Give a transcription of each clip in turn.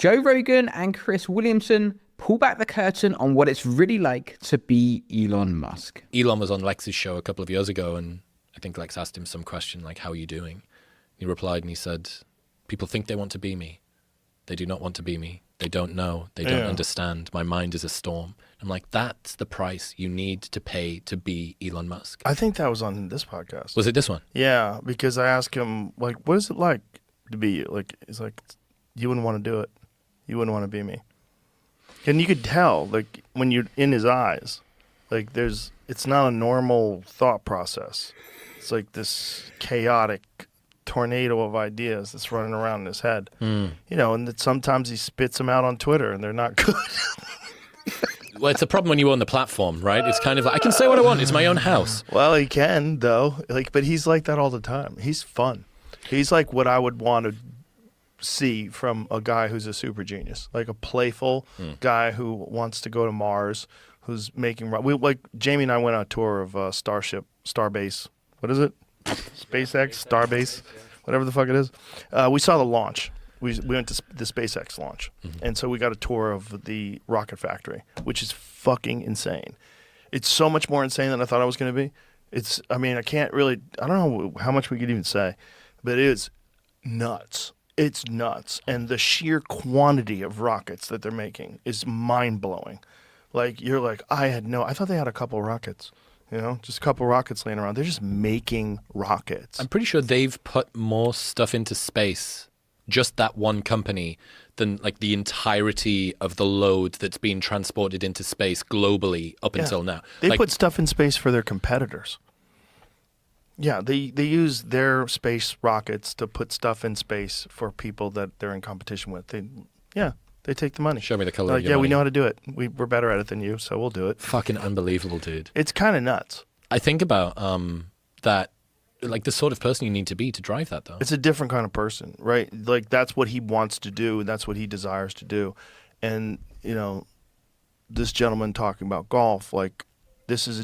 Joe Rogan and Chris Williamson pull back the curtain on what it's really like to be Elon Musk. Elon was on Lex's show a couple of years ago, and I think Lex asked him some question like, how are you doing? He replied and he said, people think they want to be me. They do not want to be me. They don't know. They don't understand. My mind is a storm. I'm like, that's the price you need to pay to be Elon Musk. I think that was on this podcast. Was it this one? Yeah, because I asked him, like, what is it like to be you? Like, it's like, you wouldn't want to do it. You wouldn't want to be me. And you could tell, like, when you're in his eyes, like, it's not a normal thought process. It's like this chaotic tornado of ideas that's running around in his head. You know, and that sometimes he spits them out on Twitter and they're not good. Well, it's a problem when you own the platform, right? It's kind of like, I can say what I want. It's my own house. Well, he can, though. Like, but he's like that all the time. He's fun. He's like what I would want to see from a guy who's a super genius, like a playful guy who wants to go to Mars, who's making. Like Jamie and I went on a tour of Starbase. What is it? SpaceX, Starbase, whatever the fuck it is. We saw the launch. We went to the SpaceX launch, and so we got a tour of the rocket factory, which is fucking insane. It's so much more insane than I thought it was going to be. I mean, I don't know how much we could even say, but it is nuts. It's nuts. And the sheer quantity of rockets that they're making is mind-blowing. Like, you're like, I thought they had a couple rockets. You know, just a couple rockets laying around. They're just making rockets. I'm pretty sure they've put more stuff into space, just that one company, than like the entirety of the load that's being transported into space globally up until now. They put stuff in space for their competitors. Yeah, they use their space rockets to put stuff in space for people that they're in competition with. They take the money. Show me the color of your money. we know how to do it. We're better at it than you, so we'll do it. Fucking unbelievable, dude. It's kind of nuts. I think about that, like the sort of person you need to be to drive that, though. It's a different kind of person, right? Like, that's what he wants to do, and that's what he desires to do. And, you know, this gentleman talking about golf, like, that's a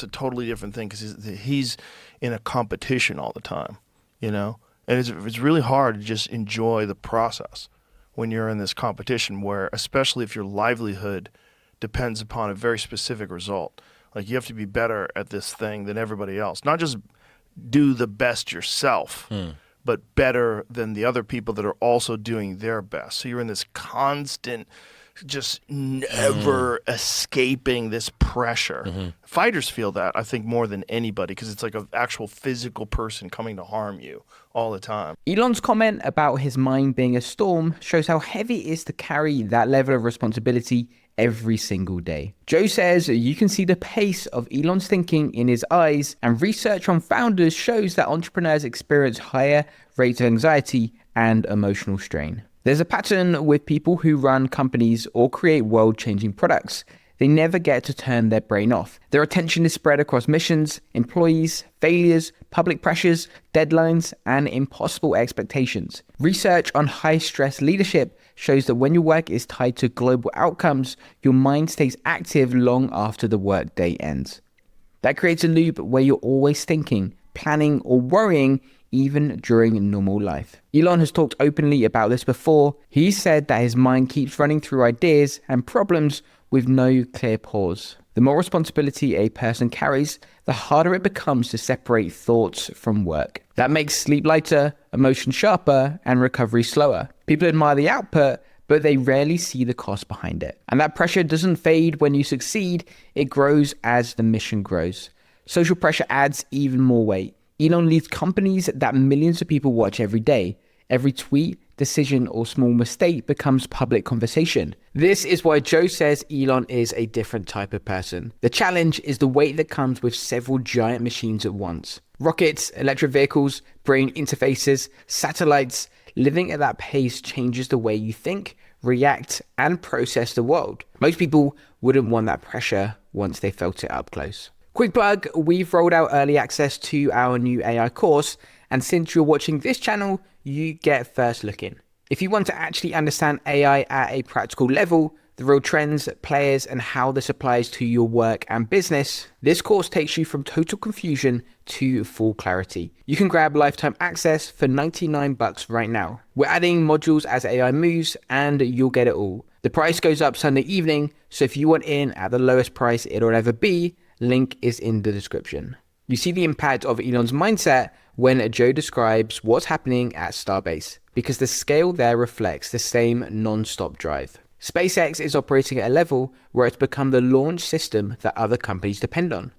totally different thing, because he's in a competition all the time, you know? And it's really hard to just enjoy the process when you're in this competition where, especially if your livelihood depends upon a very specific result. Like, you have to be better at this thing than everybody else. Not just do the best yourself, but better than the other people that are also doing their best. So you're in this constant, just never escaping this pressure. Fighters feel that, I think, more than anybody, because it's like an actual physical person coming to harm you all the time. Elon's comment about his mind being a storm shows how heavy it is to carry that level of responsibility every single day. Joe says you can see the pace of Elon's thinking in his eyes, and research from founders shows that entrepreneurs experience higher rates of anxiety and emotional strain. There's a pattern with people who run companies or create world-changing products. They never get to turn their brain off. Their attention is spread across missions, employees, failures, public pressures, deadlines, and impossible expectations. Research on high-stress leadership shows that when your work is tied to global outcomes, your mind stays active long after the workday ends. That creates a loop where you're always thinking, planning, or worrying, even during normal life. Elon has talked openly about this before. He said that his mind keeps running through ideas and problems with no clear pause. The more responsibility a person carries, the harder it becomes to separate thoughts from work. That makes sleep lighter, emotion sharper, and recovery slower. People admire the output, but they rarely see the cost behind it. And that pressure doesn't fade when you succeed, it grows as the mission grows. Social pressure adds even more weight. Elon leads companies that millions of people watch every day. Every tweet, decision, or small mistake becomes public conversation. This is why Joe says Elon is a different type of person. The challenge is the weight that comes with several giant machines at once. Rockets, electric vehicles, brain interfaces, satellites. Living at that pace changes the way you think, react, and process the world. Most people wouldn't want that pressure once they felt it up close. Quick plug, we've rolled out early access to our new AI course, and since you're watching this channel, you get first look in. If you want to actually understand AI at a practical level, the real trends, players, and how this applies to your work and business, this course takes you from total confusion to full clarity. You can grab lifetime access for $99 right now. We're adding modules as AI moves, and you'll get it all. The price goes up Sunday evening, so if you want in at the lowest price it'll ever be, link is in the description. You see the impact of Elon's mindset when Joe describes what's happening at Starbase, because the scale there reflects the same non-stop drive. SpaceX is operating at a level where it's become the launch system that other companies depend on.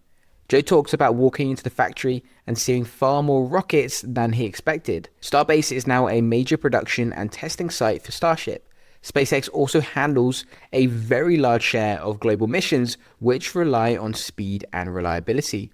Joe talks about walking into the factory and seeing far more rockets than he expected. Starbase is now a major production and testing site for Starship. SpaceX also handles a very large share of global missions which rely on speed and reliability.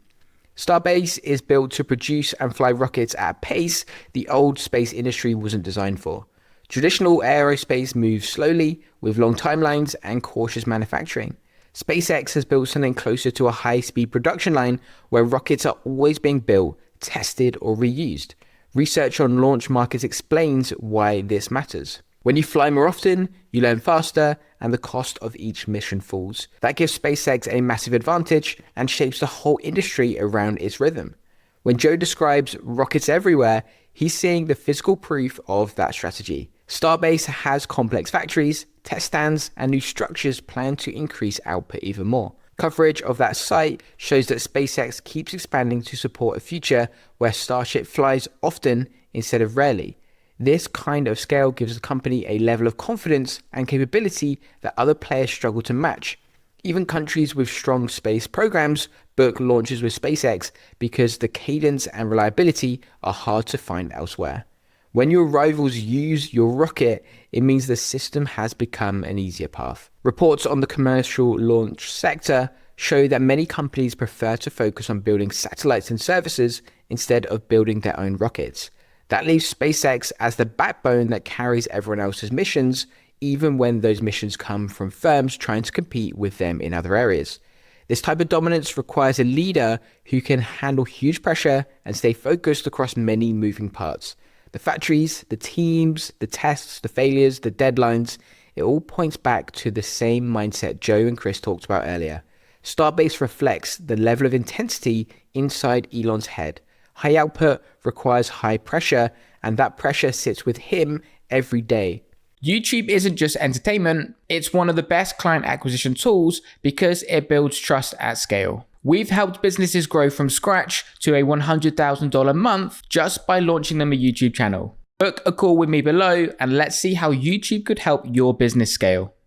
Starbase is built to produce and fly rockets at a pace the old space industry wasn't designed for. Traditional aerospace moves slowly, with long timelines and cautious manufacturing. SpaceX has built something closer to a high-speed production line where rockets are always being built, tested, or reused. Research on launch markets explains why this matters. When you fly more often, you learn faster, and the cost of each mission falls. That gives SpaceX a massive advantage and shapes the whole industry around its rhythm. When Joe describes rockets everywhere, he's seeing the physical proof of that strategy. Starbase has complex factories, test stands, and new structures planned to increase output even more. Coverage of that site shows that SpaceX keeps expanding to support a future where Starship flies often instead of rarely. This kind of scale gives the company a level of confidence and capability that other players struggle to match. Even countries with strong space programs book launches with SpaceX because the cadence and reliability are hard to find elsewhere. When your rivals use your rocket, it means the system has become an easier path. Reports on the commercial launch sector show that many companies prefer to focus on building satellites and services instead of building their own rockets. That leaves SpaceX as the backbone that carries everyone else's missions, even when those missions come from firms trying to compete with them in other areas. This type of dominance requires a leader who can handle huge pressure and stay focused across many moving parts. The factories, the teams, the tests, the failures, the deadlines, it all points back to the same mindset Joe and Chris talked about earlier. Starbase reflects the level of intensity inside Elon's head. High output requires high pressure, and that pressure sits with him every day. YouTube isn't just entertainment, it's one of the best client acquisition tools because it builds trust at scale. We've helped businesses grow from scratch to a $100,000 a month just by launching them a YouTube channel. Book a call with me below and let's see how YouTube could help your business scale.